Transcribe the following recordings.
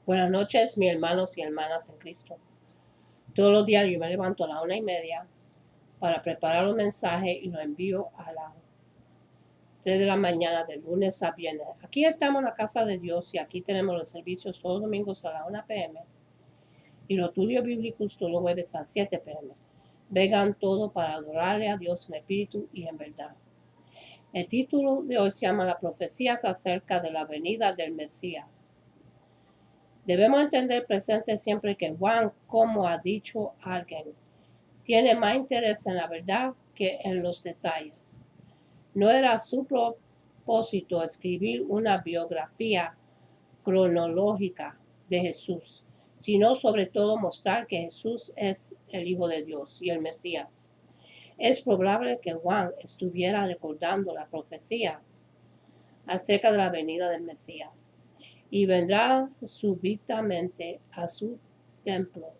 Buenas noches, mis hermanos y hermanas en Cristo. Todos los días yo me levanto a las 1:30 para preparar un mensaje y lo envío a las 3 de la mañana de lunes a viernes. Aquí estamos en la casa de Dios y aquí tenemos los servicios todos los domingos a las 1 p.m. y los estudios bíblicos todos los jueves a 7 p.m. Vengan todos para adorarle a Dios en espíritu y en verdad. El título de hoy se llama Las profecías acerca de la venida del Mesías. Debemos entender presente siempre que Juan, como ha dicho alguien, tiene más interés en la verdad que en los detalles. No era su propósito escribir una biografía cronológica de Jesús, sino sobre todo mostrar que Jesús es el Hijo de Dios y el Mesías. Es probable que Juan estuviera recordando las profecías acerca de la venida del Mesías. Y vendrá súbitamente a su templo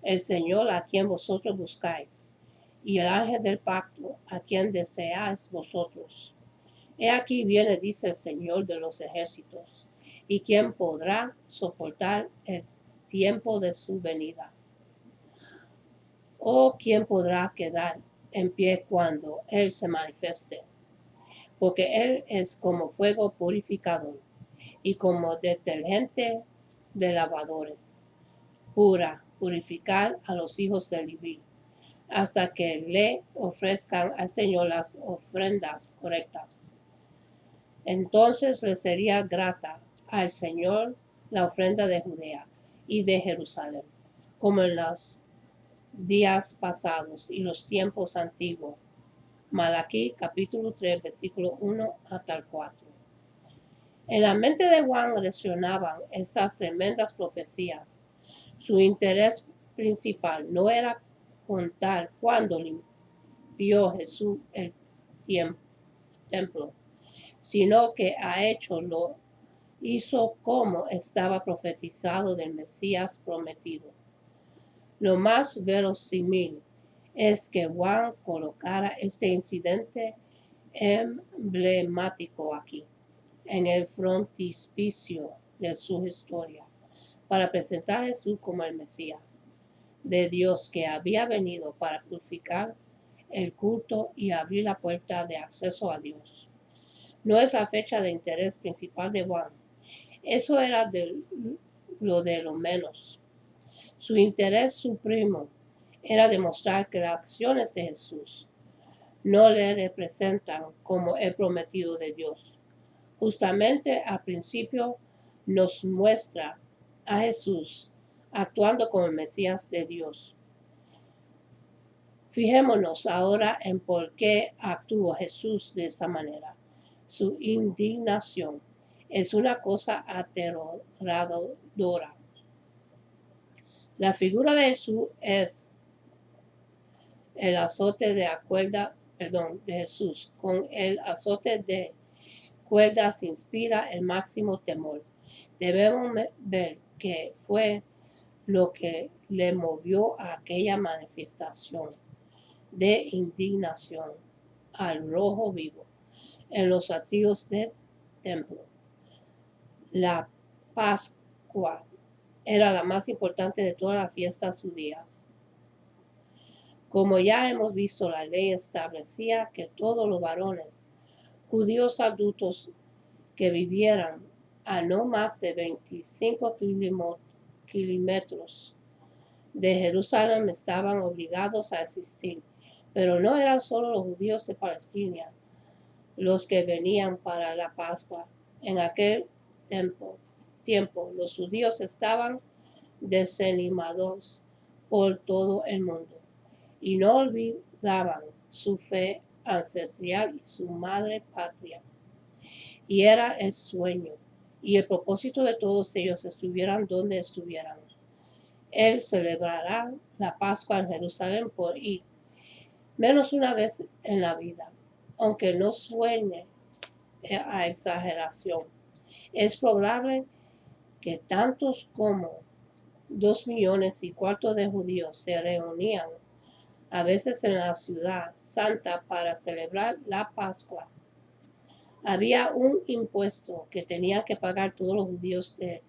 el Señor a quien vosotros buscáis, y el ángel del pacto a quien deseáis vosotros. He aquí viene, dice el Señor de los ejércitos, y quién podrá soportar el tiempo de su venida. O quién podrá quedar en pie cuando Él se manifieste, porque Él es como fuego purificador y como detergente de lavadores, purificar a los hijos de Leví, hasta que le ofrezcan al Señor las ofrendas correctas. Entonces le sería grata al Señor la ofrenda de Judea y de Jerusalén, como en los días pasados y los tiempos antiguos. Malaquí capítulo 3, versículo 1 hasta el 4. En la mente de Juan resonaban estas tremendas profecías. Su interés principal no era contar cuándo limpió Jesús el templo, sino que lo hizo como estaba profetizado del Mesías prometido. Lo más verosímil es que Juan colocara este incidente emblemático aquí, en el frontispicio de su historia, para presentar a Jesús como el Mesías de Dios que había venido para purificar el culto y abrir la puerta de acceso a Dios. No es la fecha de interés principal de Juan. Eso era de lo menos. Su interés supremo era demostrar que las acciones de Jesús no le representan como el prometido de Dios. Justamente al principio nos muestra a Jesús actuando como el Mesías de Dios. Fijémonos ahora en por qué actuó Jesús de esa manera. Su indignación es una cosa aterradora. La figura de Jesús es el azote de Jesús. Con el azote de cuerdas inspira el máximo temor. Debemos ver qué fue lo que le movió a aquella manifestación de indignación al rojo vivo en los atrios del templo. La Pascua era la más importante de todas las fiestas judías. Como ya hemos visto, la ley establecía que todos los varones judíos adultos que vivieran a no más de 25 kilómetros de Jerusalén estaban obligados a asistir. Pero no eran solo los judíos de Palestina los que venían para la Pascua. En aquel tiempo los judíos estaban desanimados por todo el mundo y no olvidaban su fe ancestral y su madre patria. Y era el sueño y el propósito de todos ellos estuvieran donde estuvieran. Él celebrará la Pascua en Jerusalén por ir menos una vez en la vida, aunque no suene a exageración. Es probable que tantos como 2,25 millones de judíos se reunían a veces en la ciudad santa para celebrar la Pascua. Había un impuesto que tenían que pagar todos los judíos de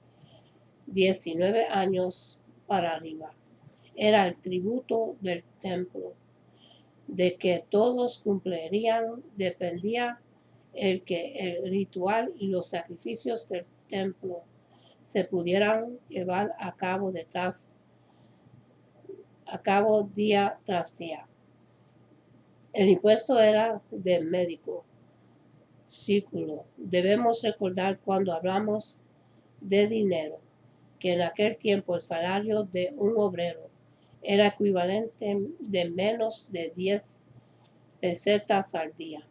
19 años para arriba. Era el tributo del templo. De que todos cumplirían dependía el que el ritual y los sacrificios del templo se pudieran llevar a cabo día tras día. El impuesto era de médico círculo. Debemos recordar cuando hablamos de dinero que en aquel tiempo el salario de un obrero era equivalente de menos de 10 pesetas al día.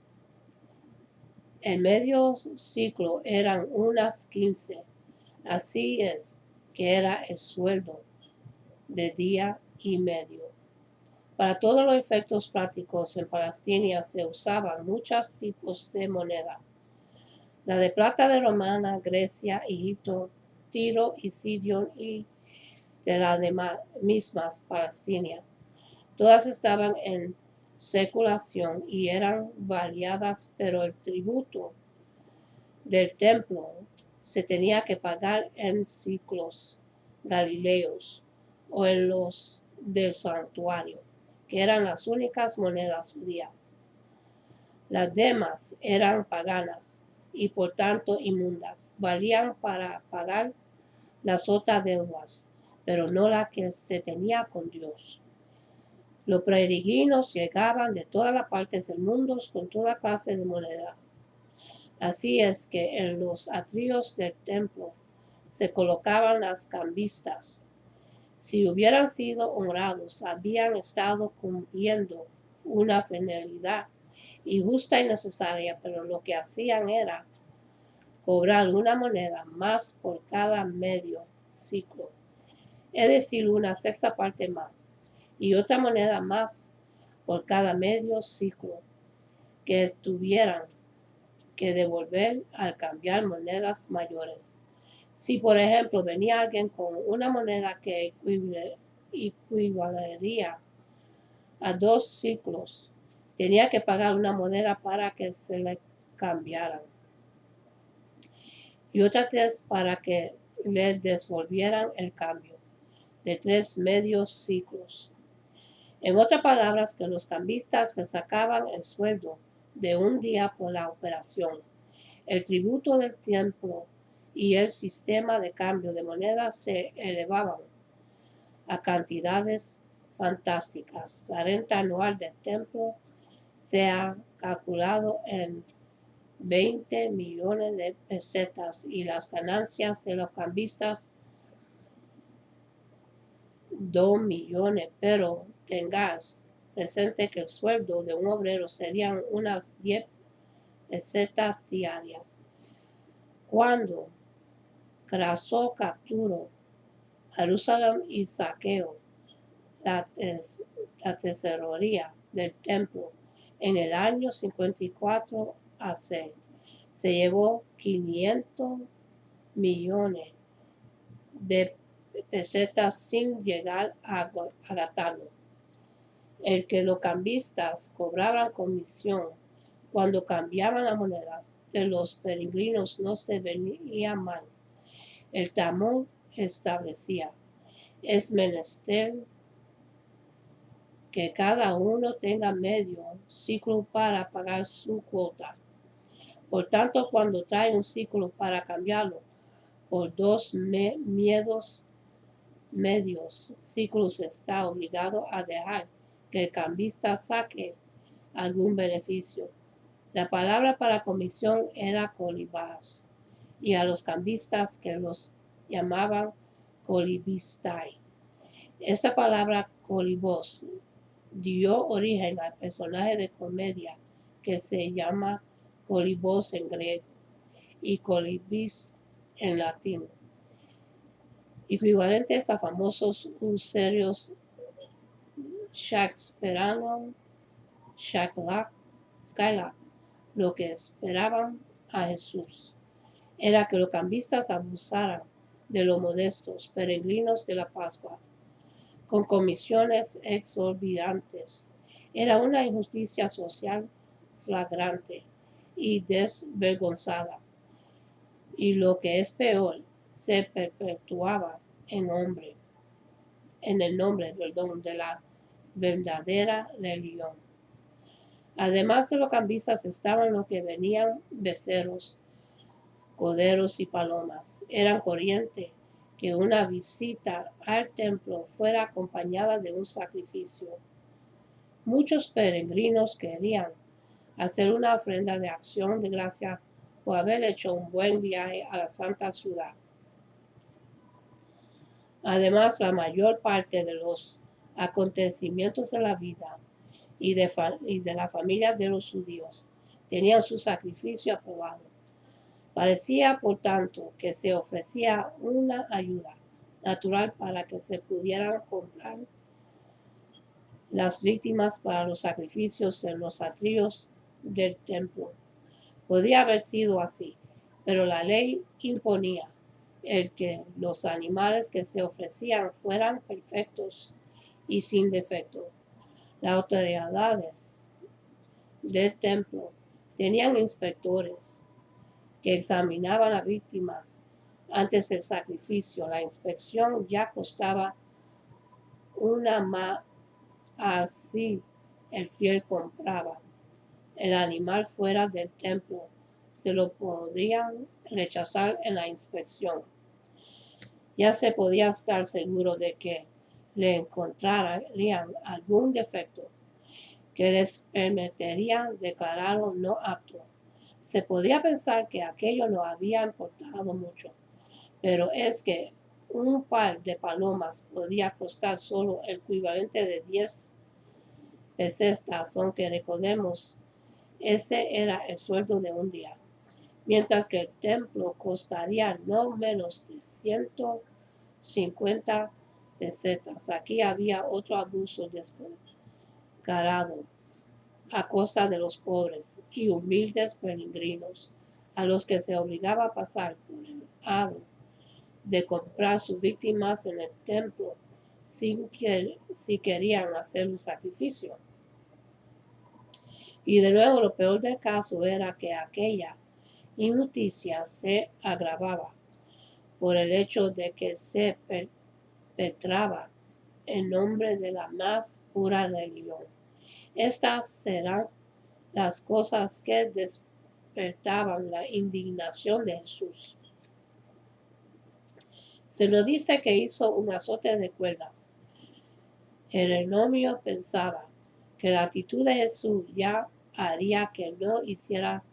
El medio ciclo eran unas 15. Así es que era el sueldo de día y medio. Para todos los efectos prácticos en Palestina se usaban muchos tipos de moneda. La de plata de Romana, Grecia, Egipto, Tiro y Sidón y de las mismas Palestina. Todas estaban en circulación y eran variadas, pero el tributo del templo se tenía que pagar en ciclos galileos o en los del santuario, que eran las únicas monedas judías. Las demás eran paganas y por tanto inmundas, valían para pagar las otras deudas, pero no la que se tenía con Dios. Los peregrinos llegaban de todas las partes del mundo con toda clase de monedas. Así es que en los atrios del templo se colocaban las cambistas. Si hubieran sido honrados, habían estado cumpliendo una finalidad injusta y necesaria, pero lo que hacían era cobrar una moneda más por cada medio ciclo, es decir, una sexta parte más, y otra moneda más por cada medio ciclo que tuvieran que devolver al cambiar monedas mayores. Si, por ejemplo, venía alguien con una moneda que equivalería a 2 ciclos, tenía que pagar una moneda para que se le cambiaran y otra 3 para que le devolvieran el cambio de 3 medios ciclos. En otras palabras, que los cambistas le sacaban el sueldo de un día por la operación. El tributo del templo y el sistema de cambio de monedas se elevaban a cantidades fantásticas. La renta anual del templo se ha calculado en 20 millones de pesetas y las ganancias de los cambistas 2 millones, pero tengas presente que el sueldo de un obrero serían unas 10 pesetas diarias. Cuando Craso capturó Jerusalén y saqueó la tesorería del templo en el año 54 AC, se llevó 500 millones de pesetas sin llegar a gastarlo. El que los cambistas cobraban comisión cuando cambiaban las monedas de los peregrinos no se venía mal. El Talmud establecía: es menester que cada uno tenga medio ciclo para pagar su cuota. Por tanto, cuando trae un ciclo para cambiarlo por 2 medios ciclos, está obligado a dejar que el cambista saque algún beneficio. La palabra para comisión era colibas, y a los cambistas que los llamaban colibistai. Esta palabra colibos dio origen al personaje de comedia que se llama colibos en griego y colibis en latín, equivalentes a famosos usurios shakespearianos, Skylark. Lo que esperaban a Jesús era que los cambistas abusaran de los modestos peregrinos de la Pascua con comisiones exorbitantes. Era una injusticia social flagrante y desvergonzada. Y lo que es peor, se perpetuaba en el nombre de la verdadera religión. Además de los cambistas estaban los que venían becerros, corderos y palomas. Eran corriente que una visita al templo fuera acompañada de un sacrificio. Muchos peregrinos querían hacer una ofrenda de acción de gracia por haber hecho un buen viaje a la santa ciudad. Además, la mayor parte de los acontecimientos de la vida y de la familia de los judíos tenían su sacrificio aprobado. Parecía, por tanto, que se ofrecía una ayuda natural para que se pudieran comprar las víctimas para los sacrificios en los atrios del templo. Podría haber sido así, pero la ley imponía el que los animales que se ofrecían fueran perfectos y sin defecto. Las autoridades del templo tenían inspectores que examinaban las víctimas antes del sacrificio. La inspección ya costaba una más, así el fiel compraba el animal fuera del templo. Se lo podrían rechazar en la inspección. Ya se podía estar seguro de que le encontrarían algún defecto que les permitiría declararlo no apto. Se podía pensar que aquello no había importado mucho, pero es que un par de palomas podía costar solo el equivalente de 10 pesetas, aunque recordemos, ese era el sueldo de un día, mientras que el templo costaría no menos de 150 pesetas. Aquí había otro abuso descarado a costa de los pobres y humildes peregrinos, a los que se obligaba a pasar por el aro de comprar sus víctimas en el templo si querían hacer un sacrificio. Y de nuevo, lo peor del caso era que aquella injusticia se agravaba por el hecho de que se perpetraba en nombre de la más pura religión. Estas serán las cosas que despertaban la indignación de Jesús. Se nos dice que hizo un azote de cuerdas. Jerónimo pensaba que la actitud de Jesús ya haría que no hiciera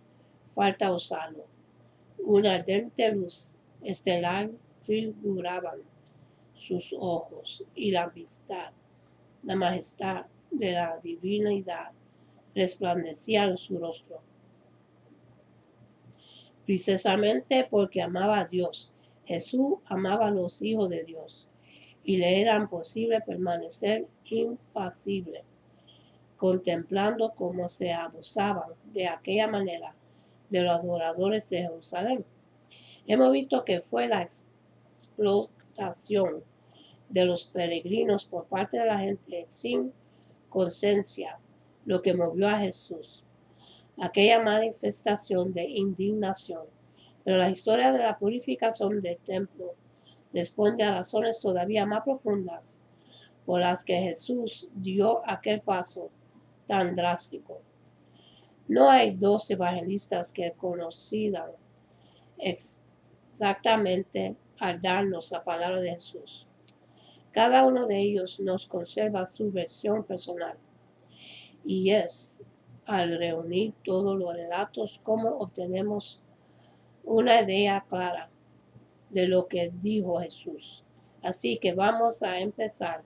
falta usarlo. Una ardente luz estelar figuraban sus ojos y la majestad de la divinidad resplandecía en su rostro. Precisamente porque amaba a Dios, Jesús amaba a los hijos de Dios y le era imposible permanecer impasible, contemplando cómo se abusaban de aquella manera de los adoradores de Jerusalén. Hemos visto que fue la explotación de los peregrinos por parte de la gente sin conciencia lo que movió a Jesús, aquella manifestación de indignación. Pero la historia de la purificación del templo responde a razones todavía más profundas por las que Jesús dio aquel paso tan drástico. No hay dos evangelistas que conocidan exactamente al darnos la palabra de Jesús. Cada uno de ellos nos conserva su versión personal, y es al reunir todos los relatos como obtenemos una idea clara de lo que dijo Jesús. Así que vamos a empezar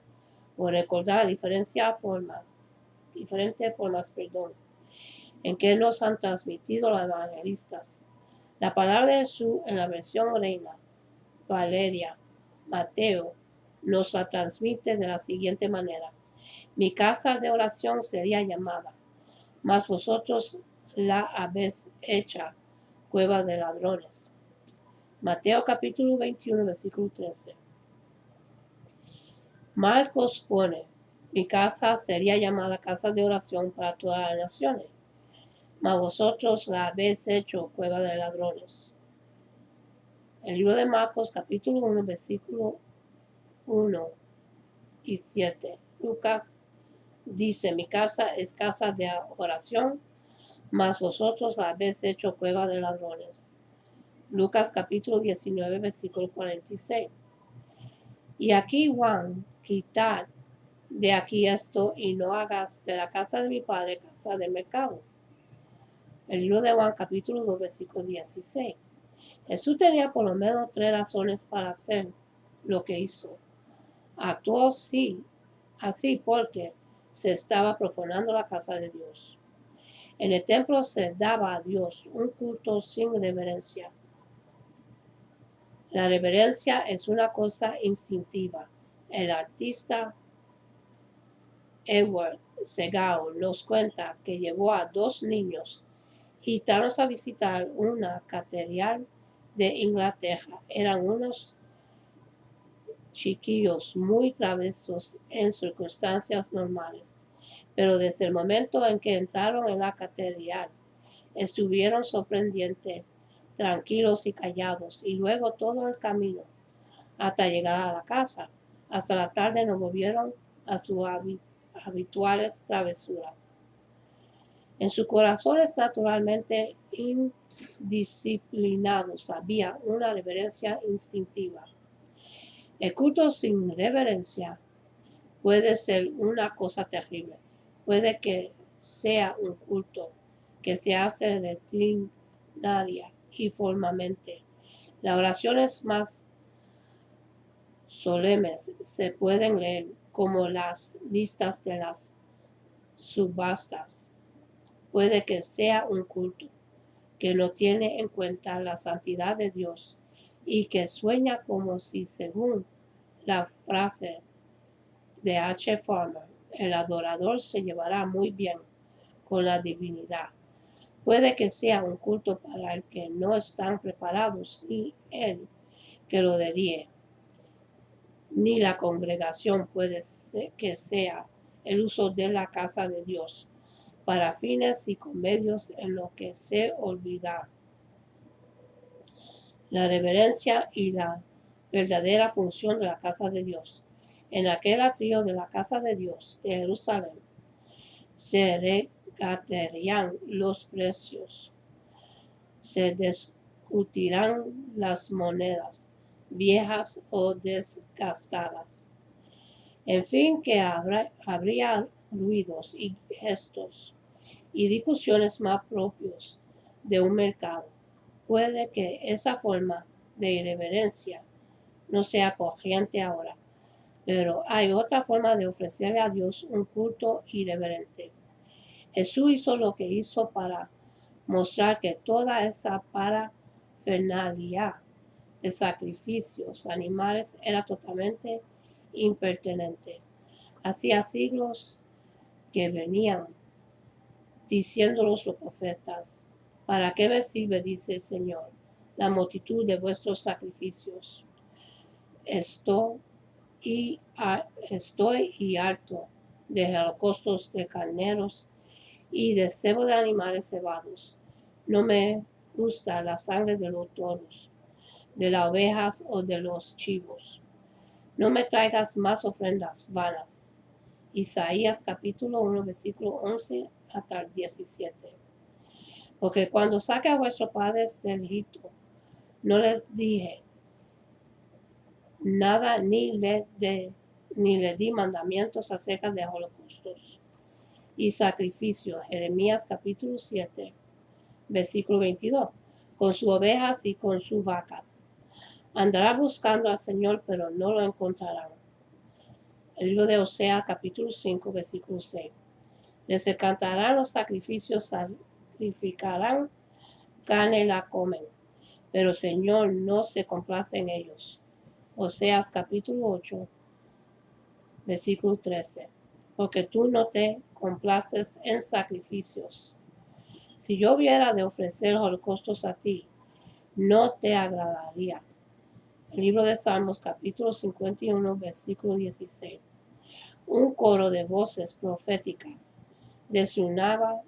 por recordar diferentes formas, en que nos han transmitido los evangelistas. La palabra de Jesús en la versión Reina Valeria Mateo nos la transmite de la siguiente manera: mi casa de oración sería llamada, mas vosotros la habéis hecha cueva de ladrones. Mateo capítulo 21, versículo 13. Marcos pone: mi casa sería llamada casa de oración para todas las naciones, mas vosotros la habéis hecho cueva de ladrones. El libro de Marcos, capítulo 1, versículo 1 y 7. Lucas dice, mi casa es casa de oración, mas vosotros la habéis hecho cueva de ladrones. Lucas capítulo 19, versículo 46. Y aquí Juan, quitad de aquí esto y no hagas de la casa de mi padre casa de mercado. El libro de Juan capítulo 2, versículo 16. Jesús tenía por lo menos 3 razones para hacer lo que hizo. Actuó así porque se estaba profanando la casa de Dios. En el templo se daba a Dios un culto sin reverencia. La reverencia es una cosa instintiva. El artista Edward Segao nos cuenta que llevó a 2 niños gitanos a visitar una catedral de Inglaterra. Eran unos chiquillos muy traviesos en circunstancias normales, pero desde el momento en que entraron en la catedral, estuvieron sorprendentes, tranquilos y callados, y luego todo el camino hasta llegar a la casa. Hasta la tarde no volvieron a sus habituales travesuras. En sus corazones naturalmente indisciplinados había una reverencia instintiva. El culto sin reverencia puede ser una cosa terrible. Puede que sea un culto que se hace rutinaria y formalmente. Las oraciones más solemnes se pueden leer como las listas de las subastas. Puede que sea un culto que no tiene en cuenta la santidad de Dios y que sueña como si, según la frase de H. Farmer, el adorador se llevará muy bien con la divinidad. Puede que sea un culto para el que no están preparados ni el que lo diría, ni la congregación. Puede ser que sea el uso de la casa de Dios para fines y con medios en lo que se olvida la reverencia y la verdadera función de la casa de Dios. En aquel atrio de la casa de Dios de Jerusalén se regatearían los precios, se discutirán las monedas viejas o desgastadas. En fin, que habría ruidos y gestos y discusiones más propios de un mercado. Puede que esa forma de irreverencia no sea corriente ahora, pero hay otra forma de ofrecerle a Dios un culto irreverente. Jesús hizo lo que hizo para mostrar que toda esa parafernalia de sacrificios animales era totalmente impertinente. Hacía siglos que venían diciéndolos los profetas, ¿para qué me sirve, dice el Señor, la multitud de vuestros sacrificios? Estoy y harto de holocaustos de carneros y de cebo de animales cebados. No me gusta la sangre de los toros, de las ovejas o de los chivos. No me traigas más ofrendas vanas. Isaías capítulo 1, versículo 11 hasta el 17. Porque cuando saqué a vuestros padres del Egipto, no les dije nada ni le di mandamientos acerca de holocaustos y sacrificios. Jeremías capítulo 7, versículo 22. Con sus ovejas y con sus vacas. Andará buscando al Señor, pero no lo encontrarán. El libro de Osea capítulo 5, versículo 6. Les encantarán los sacrificios, sacrificarán carne y la comen, pero el Señor no se complace en ellos. Oseas capítulo 8, versículo 13. Porque tú no te complaces en sacrificios. Si yo hubiera de ofrecer holocaustos a ti, no te agradaría. El libro de Salmos capítulo 51, versículo 16. Un coro de voces proféticas denunciaba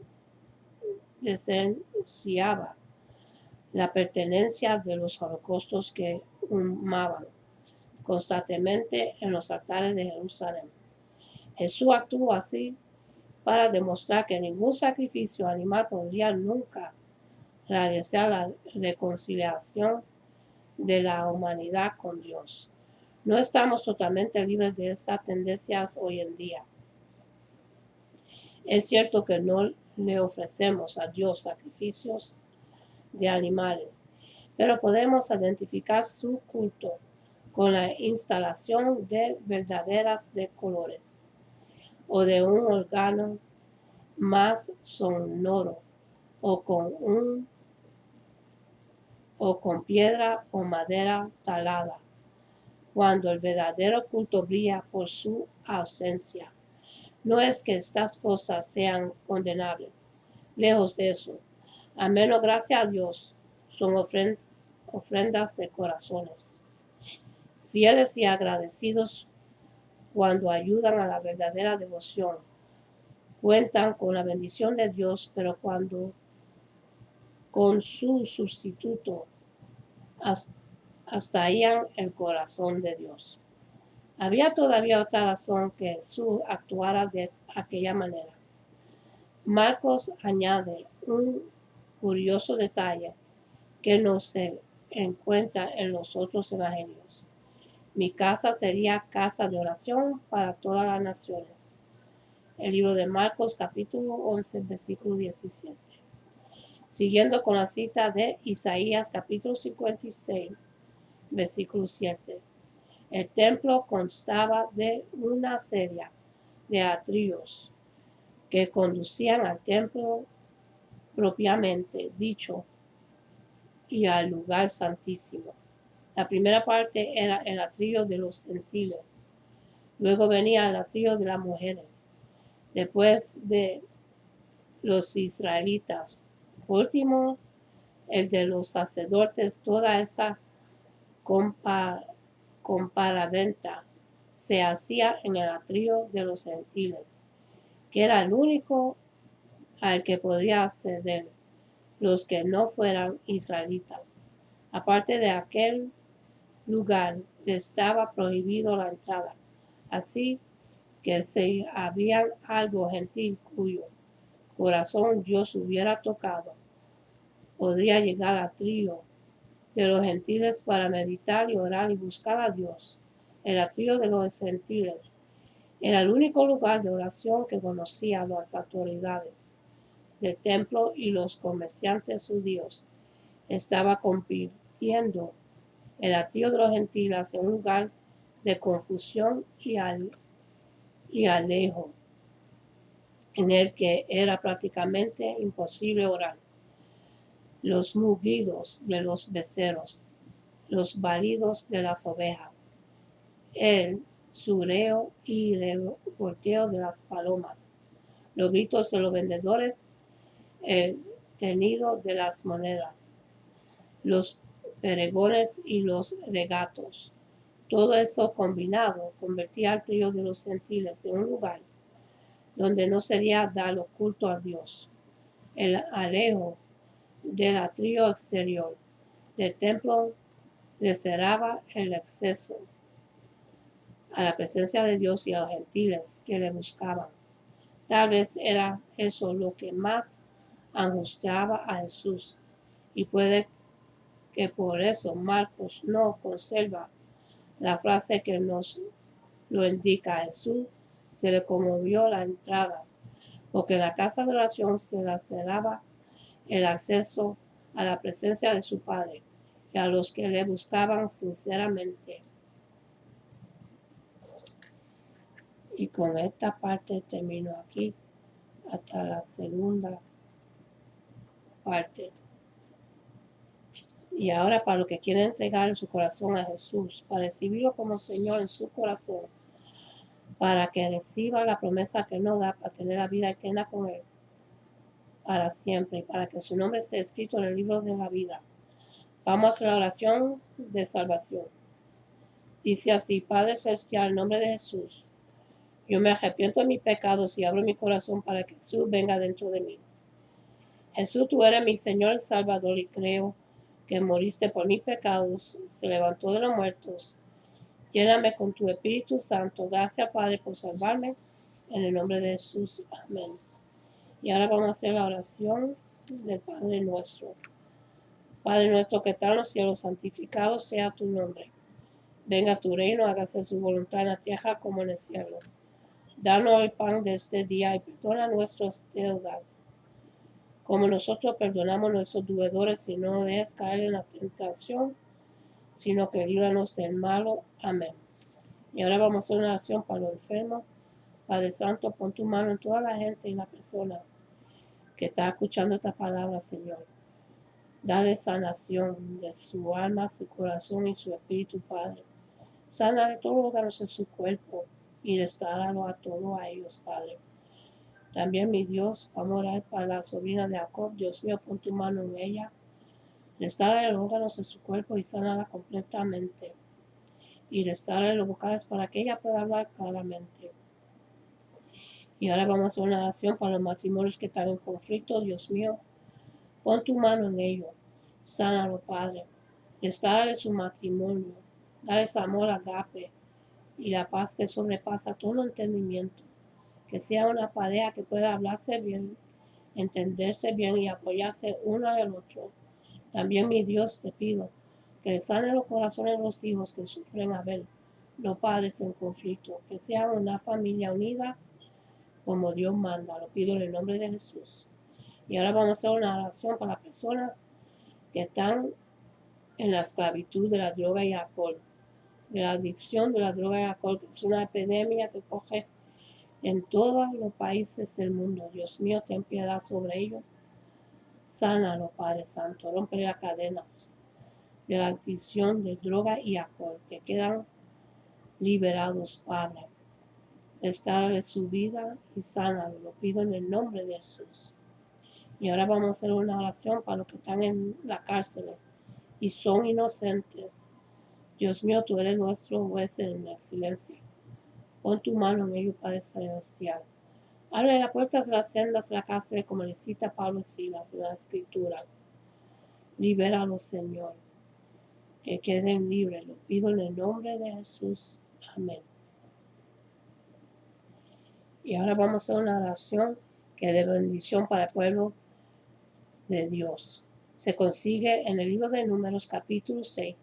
la pertenencia de los holocaustos que humaban constantemente en los altares de Jerusalén. Jesús actuó así para demostrar que ningún sacrificio animal podría nunca realizar la reconciliación de la humanidad con Dios. No estamos totalmente libres de estas tendencias hoy en día. Es cierto que no le ofrecemos a Dios sacrificios de animales, pero podemos identificar su culto con la instalación de verdaderas de colores o de un órgano más sonoro o con piedra o madera talada, cuando el verdadero culto brilla por su ausencia. No es que estas cosas sean condenables, lejos de eso. A menos, gracias a Dios, son ofrendas de corazones, fieles y agradecidos cuando ayudan a la verdadera devoción. Cuentan con la bendición de Dios, pero cuando con su sustituto hastían el corazón de Dios. Había todavía otra razón que Jesús actuara de aquella manera. Marcos añade un curioso detalle que no se encuentra en los otros evangelios. Mi casa sería casa de oración para todas las naciones. El libro de Marcos, capítulo 11, versículo 17. Siguiendo con la cita de Isaías, capítulo 56, versículo 7. El templo constaba de una serie de atrios que conducían al templo propiamente dicho y al lugar santísimo. La primera parte era el atrio de los gentiles. Luego venía el atrio de las mujeres. Después de los israelitas. Por último, el de los sacerdotes. Toda esa compraventa se hacía en el atrio de los gentiles, que era el único al que podría acceder los que no fueran israelitas. Aparte de aquel lugar, estaba prohibido la entrada. Así que si había algo gentil cuyo corazón Dios hubiera tocado, podría llegar al atrio de los gentiles para meditar y orar y buscar a Dios. El atrio de los gentiles era el único lugar de oración que conocía las autoridades del templo y los comerciantes judíos. Estaba convirtiendo el atrio de los gentiles en un lugar de confusión y alejo, en el que era prácticamente imposible orar. Los mugidos de los becerros, los balidos de las ovejas, el sureo y revolteo de las palomas, los gritos de los vendedores, el tenido de las monedas, los peregones y los regatos. Todo eso combinado convertía al trío de los gentiles en un lugar donde no sería dado culto a Dios. El alejo del atrio exterior del templo le cerraba el acceso a la presencia de Dios y a los gentiles que le buscaban. Tal vez era eso lo que más angustiaba a Jesús, y puede que por eso Marcos no conserva la frase que nos lo indica. A Jesús se le conmovió las entradas, porque en la casa de oración se le cerraba el acceso a la presencia de su Padre y a los que le buscaban sinceramente. Y con esta parte termino aquí hasta la segunda parte. Y ahora, para los que quieren entregar su corazón a Jesús, para recibirlo como Señor en su corazón, para que reciba la promesa que nos da para tener la vida eterna con Él para siempre, y para que su nombre esté escrito en el libro de la vida. Vamos a hacer la oración de salvación. Dice así: Padre Celestial, en nombre de Jesús, yo me arrepiento de mis pecados y abro mi corazón para que Jesús venga dentro de mí. Jesús, tú eres mi Señor y Salvador, y creo que moriste por mis pecados, se levantó de los muertos. Lléname con tu Espíritu Santo. Gracias, Padre, por salvarme. En el nombre de Jesús. Amén. Y ahora vamos a hacer la oración del Padre nuestro. Padre nuestro que está en los cielos, santificado sea tu nombre. Venga tu reino, hágase su voluntad en la tierra como en el cielo. Danos el pan de este día y perdona nuestras deudas, como nosotros perdonamos a nuestros deudores, y no nos dejes caer en la tentación, sino que líbranos del malo. Amén. Y ahora vamos a hacer una oración para los enfermos. Padre Santo, pon tu mano en toda la gente y las personas que están escuchando esta palabra, Señor. Dale sanación de su alma, su corazón y su espíritu, Padre. Sana de todos los órganos de su cuerpo y restauralo a todos a ellos, Padre. También, mi Dios, vamos a orar para la sobrina de Jacob. Dios mío, pon tu mano en ella. Restaura los órganos de su cuerpo y sánala completamente. Y restaura los vocales para que ella pueda hablar claramente. Y ahora vamos a hacer una oración para los matrimonios que están en conflicto. Dios mío, pon tu mano en ellos. Sánalo, Padre. Restaura su matrimonio. Dale amor, agape y la paz que sobrepasa todo entendimiento. Que sea una pareja que pueda hablarse bien, entenderse bien y apoyarse uno al otro. También, mi Dios, te pido que le sane los corazones de los hijos que sufren a ver los padres en conflicto. Que sea una familia unida como Dios manda. Lo pido en el nombre de Jesús. Y ahora vamos a hacer una oración para las personas que están en la esclavitud de la droga y alcohol. De la adicción de la droga y alcohol, que es una epidemia que coge en todos los países del mundo. Dios mío, ten piedad sobre ellos. Sánalo, Padre Santo. Rompe las cadenas de la adicción de droga y alcohol, que quedan liberados, Padre. Restaurale su vida y sánalo. Lo pido en el nombre de Jesús. Y ahora vamos a hacer una oración para los que están en la cárcel y son inocentes. Dios mío, tú eres nuestro juez en la excelencia. Pon tu mano en ellos, Padre Celestial. Abre las puertas de las sendas de la cárcel como le cita Pablo y Silas en las Escrituras. Libéralos, Señor. Que queden libres. Lo pido en el nombre de Jesús. Amén. Y ahora vamos a hacer una oración que es de bendición para el pueblo de Dios. Se consigue en el libro de Números capítulo 6,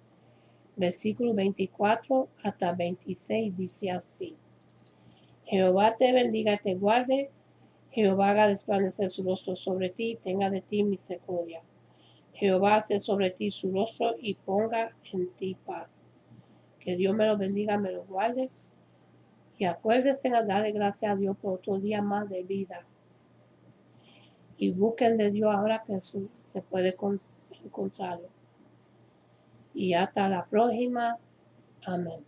versículo 24 hasta 26. Dice así: Jehová te bendiga y te guarde. Jehová haga resplandecer su rostro sobre ti y tenga de ti misericordia. Jehová hace sobre ti su rostro y ponga en ti paz. Que Dios me lo bendiga, me lo guarde. Y acuérdense a darle gracias a Dios por otro día más de vida. Y busquen de Dios ahora que se puede encontrarlo. Y hasta la próxima. Amén.